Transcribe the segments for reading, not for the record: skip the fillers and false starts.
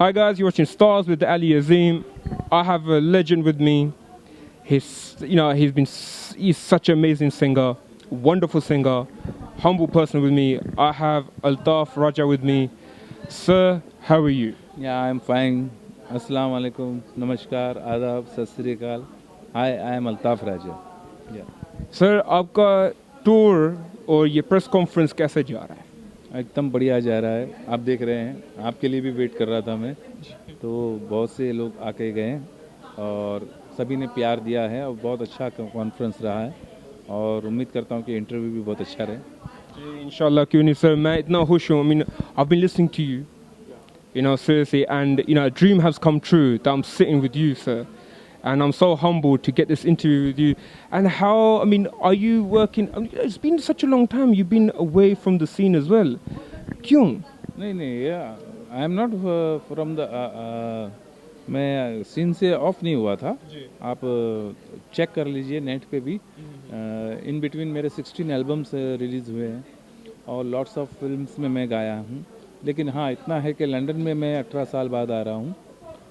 Hi guys, you're watching Stars with Ali Azim. I have a legend with me. He's such an amazing singer, wonderful singer, humble person with me. I have Altaf Raja with me. Sir, how are you? Yeah, I'm fine. Assalamu alaikum, namaskar, adab, sat sri akal. Hi, I am Altaf Raja. Yeah. Sir, आपका tour और ये press conference कैसे जा रहा है? एकदम बढ़िया जा रहा है। आप देख रहे हैं, आपके लिए भी वेट कर रहा था मैं। तो बहुत से लोग आके गए और सभी ने प्यार दिया है और बहुत अच्छा कॉन्फ्रेंस रहा है और उम्मीद करता हूँ कि इंटरव्यू भी बहुत अच्छा रहे। जी, इंशाल्लाह क्यों नहीं सर, मैं इतना खुश हूँ. I mean, I've been listening to you, seriously, and a dream has come true that I'm sitting with you, sir. And I'm so humbled to get this interview with you. And how, I mean, are you working? I mean, it's been such a long time. You've been away from the scene as well. क्यों? नहीं, I am not from the मैं scene से of नहीं हुआ था। आप check कर लीजिए नेट पे भी। इन बिटवीन मेरे 16 एल्बम्स रिलीज़ हुए हैं और लॉट्स ऑफ फिल्म्स में मैं गाया हूँ। लेकिन हाँ, इतना है कि लंदन में मैं 18 साल बाद आ रहा हूँ।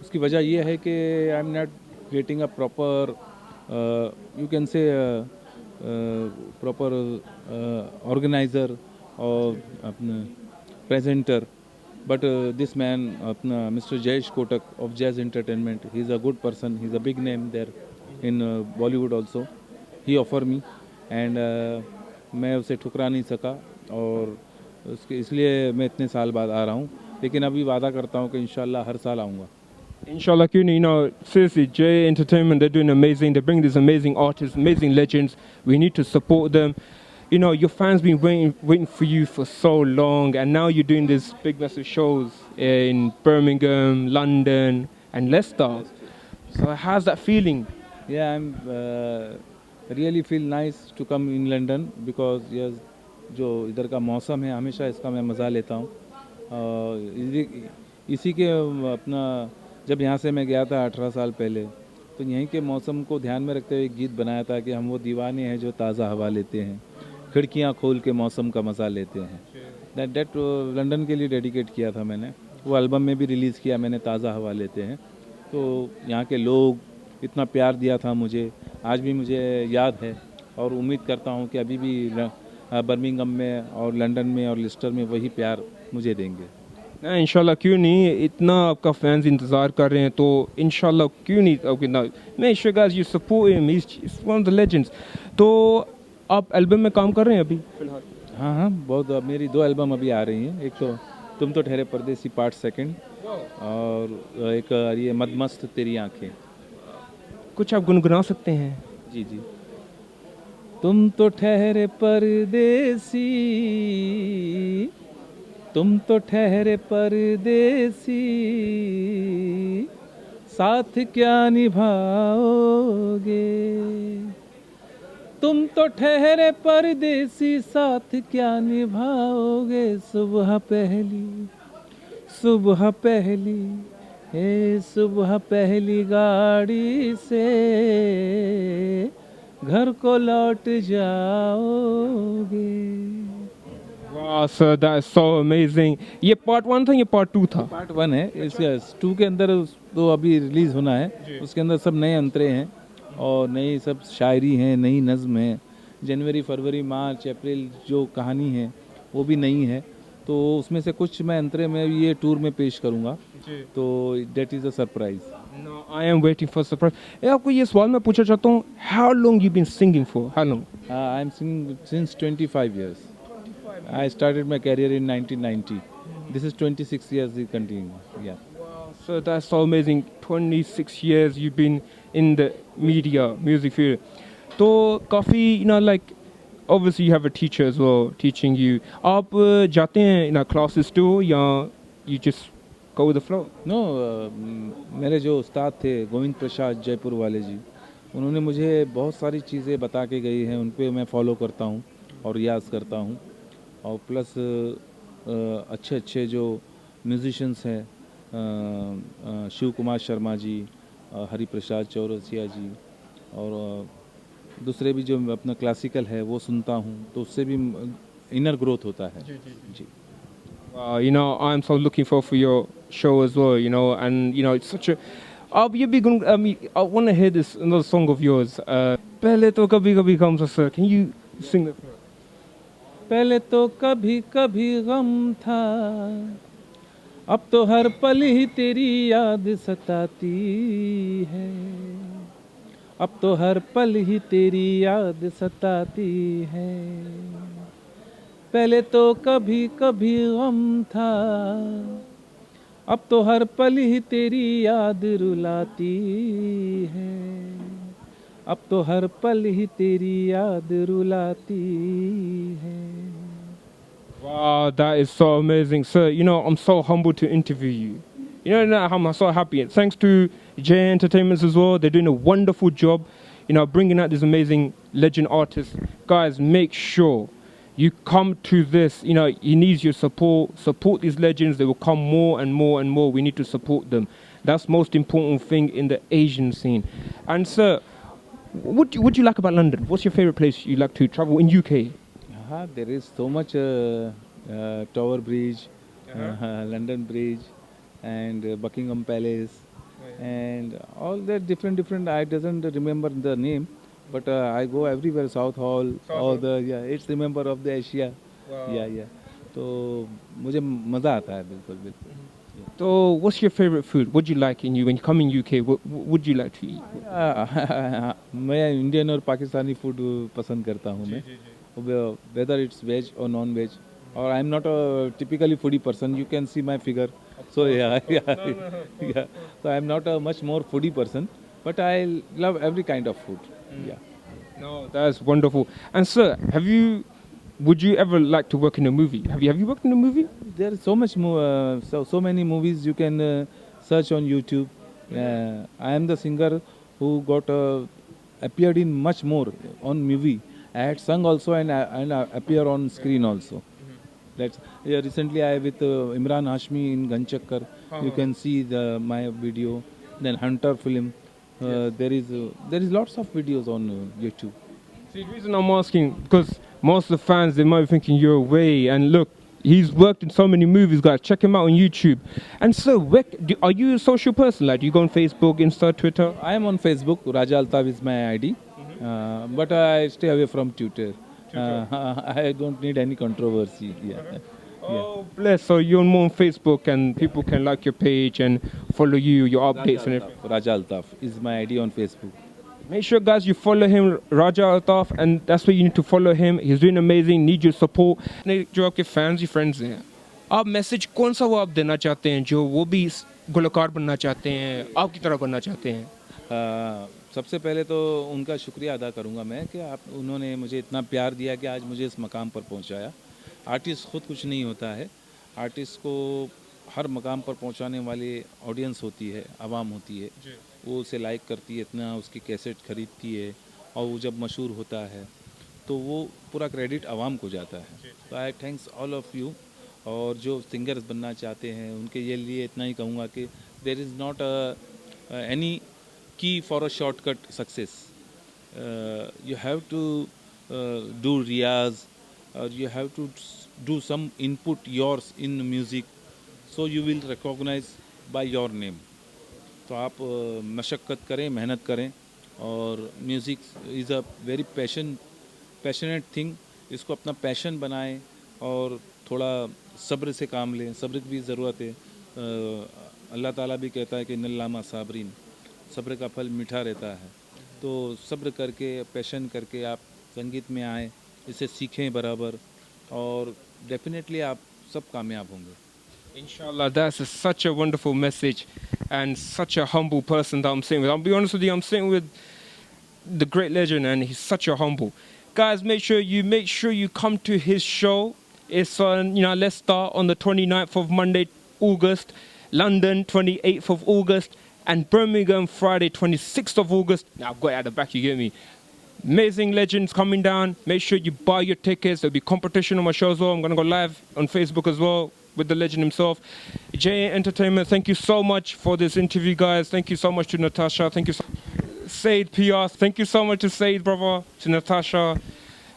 उसकी वजह यह है कि I am not getting a proper, you can say proper organiser और अपने presenter, but this man, Mr. Jayesh Kotak of Jazz Entertainment, he's a good person. He's a big name there in Bollywood also. He offered me and मैं उसे ठुकरा नहीं सका और उसके इसलिए मैं इतने साल बाद आ रहा हूँ। लेकिन अभी वादा करता हूँ कि इंशाल्लाह हर साल आऊँगा। Inshallah, Kuni, seriously, J Entertainment, they're doing amazing. They bring these amazing artists, amazing legends. We need to support them. Your fans been waiting for you for so long, and now you're doing these big, massive shows in Birmingham, London, and Leicester. So how's that feeling? Yeah, I'm really feel nice to come in London because yes, जो इधर का मौसम है हमेशा इसका मैं मज़ा लेता हूँ। इसी के अपना जब यहाँ से मैं गया था 18 साल पहले, तो यहीं के मौसम को ध्यान में रखते हुए एक गीत बनाया था कि हम वो दीवाने हैं जो ताज़ा हवा लेते हैं, खिड़कियाँ खोल के मौसम का मज़ा लेते हैं। दैट लंदन के लिए डेडिकेट किया था मैंने। वो एल्बम में भी रिलीज़ किया मैंने, ताज़ा हवा लेते हैं। तो यहाँ के लोग इतना प्यार दिया था मुझे, आज भी मुझे याद है और उम्मीद करता हूँ कि अभी भी बर्मिंघम में और लंदन में और लिस्टर में वही प्यार मुझे देंगे। इंशाल्लाह क्यों नहीं, इतना आपका फैंस इंतज़ार कर रहे हैं तो इंशाल्लाह क्यों नहीं. ओके ना, मैं sure guys you support him, he is one of the legends. तो आप एल्बम में काम कर रहे हैं अभी फिलहाल? हाँ, बहुत मेरी 2 एल्बम अभी आ रही हैं। एक तो तुम तो ठहरे परदेसी पार्ट 2 और एक ये मदमस्त तेरी आंखें। कुछ आप गुनगुना सकते हैं? जी जी। तुम तो ठहरे परदेसी, तुम तो ठहरे परदेसी, साथ क्या निभाओगे। तुम तो ठहरे परदेसी, साथ क्या निभाओगे। सुबह पहली, सुबह पहली, हे सुबह पहली गाड़ी से घर को लौट जाओगे। वाह sir, that is so amazing. ये पार्ट 1 था, ये पार्ट 2 था? पार्ट 1 है। इस 2 के अंदर तो अभी रिलीज़ होना है। उसके अंदर सब नए अंतरे हैं और नई सब शायरी हैं, नई नज़्म है। जनवरी, फरवरी, मार्च, अप्रैल जो कहानी है वो भी नई है। तो उसमें से कुछ मैं अंतरे में ये टूर में पेश करूँगा। तो that is a surprise. No, I am waiting for surprise. आपको ये सवाल मैं पूछना चाहता हूँ, how long you been singing for, how long? I am singing since 25 years. I started my career in 1990. This is 26 years continuing. Yeah. Wow, so that's so amazing. 26 years you've been in the media, music field. तो काफ़ी, like, obviously you have a teacher as well teaching you. आप जाते हैं classes too, या you just go with the flow? No, मेरे जो उस्ताद थे गोविंद प्रसाद जयपुर वाले जी, उन्होंने मुझे बहुत सारी चीज़ें बता के गई हैं, उन पे मैं फॉलो करता हूँ और रियाज़ करता हूँ। और प्लस अच्छे अच्छे जो म्यूजिशंस हैं, शिव कुमार शर्मा जी, हरि प्रसाद चौरसिया जी और दूसरे भी जो अपना क्लासिकल है वो सुनता हूँ, तो उससे भी इनर ग्रोथ होता है। जी। You know, I'm so looking forward for your show as well. You know, and you know, it's such a. I'll be a big. I want to hear this another song of yours. Pehle to kabhi kabhi gum sa sir. Can you sing that? For us? पहले तो कभी कभी गम था, अब तो हर पल ही तेरी याद सताती है, अब तो हर पल ही तेरी याद सताती है। पहले तो कभी कभी गम था, अब तो हर पल ही तेरी याद रुलाती है, अब तो हर पल ही तेरी याद रुलाती है। Wow, that is so amazing, sir. You know, I'm so humbled to interview you. You know, now I'm so happy. And thanks to J Entertainments as well. They're doing a wonderful job, you know, bringing out these amazing legend artists. Guys, make sure you come to this. You know, he needs your support. Support these legends. They will come more and more and more. We need to support them. That's the most important thing in the Asian scene. And, sir, what do you like about London? What's your favorite place you like to travel in UK? There is so much Tower Bridge, London Bridge, and Buckingham Palace, and all that different. I doesn't remember the name, but I go everywhere. South Hall, all the it's remember of the Asia. Yeah. तो मुझे मज़ा आता है बिल्कुल बिल्कुल। So, what's your favorite food? What do you like in you when you come in UK? What would you like to eat? मैं Indian और Pakistani food पसंद करता हूँ मैं, whether it's veg or non-veg. Or I'm not a typically foodie person. You can see my figure. So yeah. So I'm not a much more foodie person, but I love every kind of food. Yeah. No, that's wonderful. And sir, would you ever like to work in a movie? Have you worked in a movie? There is so much so many movies you can search on YouTube. I am the singer who got appeared in much more on movie. I had sung also and appear on screen also. Recently I with Imran Hashmi in Ganchakkar. You can see my video. Then Hunter film. There is lots of videos on YouTube. See, the reason I'm asking because most of the fans they might be thinking you're away, and look, he's worked in so many movies. Guys, check him out on YouTube. And so, are you a social person? Like, do you go on Facebook, Insta, Twitter? I am on Facebook. Raja Altaf is my ID. But I stay away from Twitter. I don't need any controversy. Yeah. Oh, bless. So you're more on Facebook and people can like your page and follow you, your updates and everything. Raja Altaf is my ID on Facebook. Make sure, guys, you follow him, Raja Altaf, and that's where you need to follow him. He's doing amazing, need your support. जो आपके fans, your friends हैं, आप message कौन सा वो आप देना चाहते हैं जो वो भी गुलकार बनना चाहते हैं, आपकी तरह बनना चाहते हैं? सबसे पहले तो उनका शुक्रिया अदा करूंगा मैं कि उन्होंने मुझे इतना प्यार दिया कि आज मुझे इस मकाम पर पहुंचाया। आर्टिस्ट खुद कुछ नहीं होता है, आर्टिस्ट को हर मकाम पर पहुंचाने वाली ऑडियंस होती है, आवाम होती है, वो उसे लाइक करती है, इतना उसकी कैसेट खरीदती है, और वो जब मशहूर होता है तो वो पूरा क्रेडिट आवाम को जाता है। तो I thanks all of you. और जो सिंगर्स बनना चाहते हैं उनके लिए इतना ही कहूँगा कि there is not any key for a shortcut success. You have to do riyaz, or you have to do some input yours in music, so you will recognize by your name. तो आप मशक्क़त करें, मेहनत करें, और music is a very passionate thing. इसको अपना passion बनाएं और थोड़ा सब्र से काम लें। सब्र की भी ज़रूरत है। अल्लाह ताला भी कहता है कि नल्लामा साबरीन, सब्र का फल मीठा रहता है। तो सब्र करके, पैशन करके आप संगीत में आएँ, इसे सीखें बराबर, और डेफिनेटली आप सब कामयाब होंगे। Inshallah, that's such a wonderful message and such a humble person that I'm sitting with. I'll be honest with you, I'm sitting with the great legend and he's such a humble. Guys, make sure you come to his show. It's on, let's start on the 29th of Monday, August, London, 28th of August, and Birmingham, Friday, 26th of August. Now, I've got it at the back, you get me. Amazing legends coming down. Make sure you buy your tickets. There'll be competition on my show as well. I'm going to go live on Facebook as well with the legend himself. J Entertainment, thank you so much for this interview, guys. Thank you so much to Natasha. Thank you, Said PR. Thank you so much to Said, brother, to Natasha.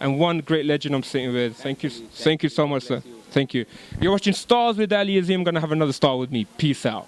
and one great legend I'm sitting with. Thank you so much, sir. Thank you. You're watching Stars with Ali Azim. I'm gonna have another star with me. Peace out.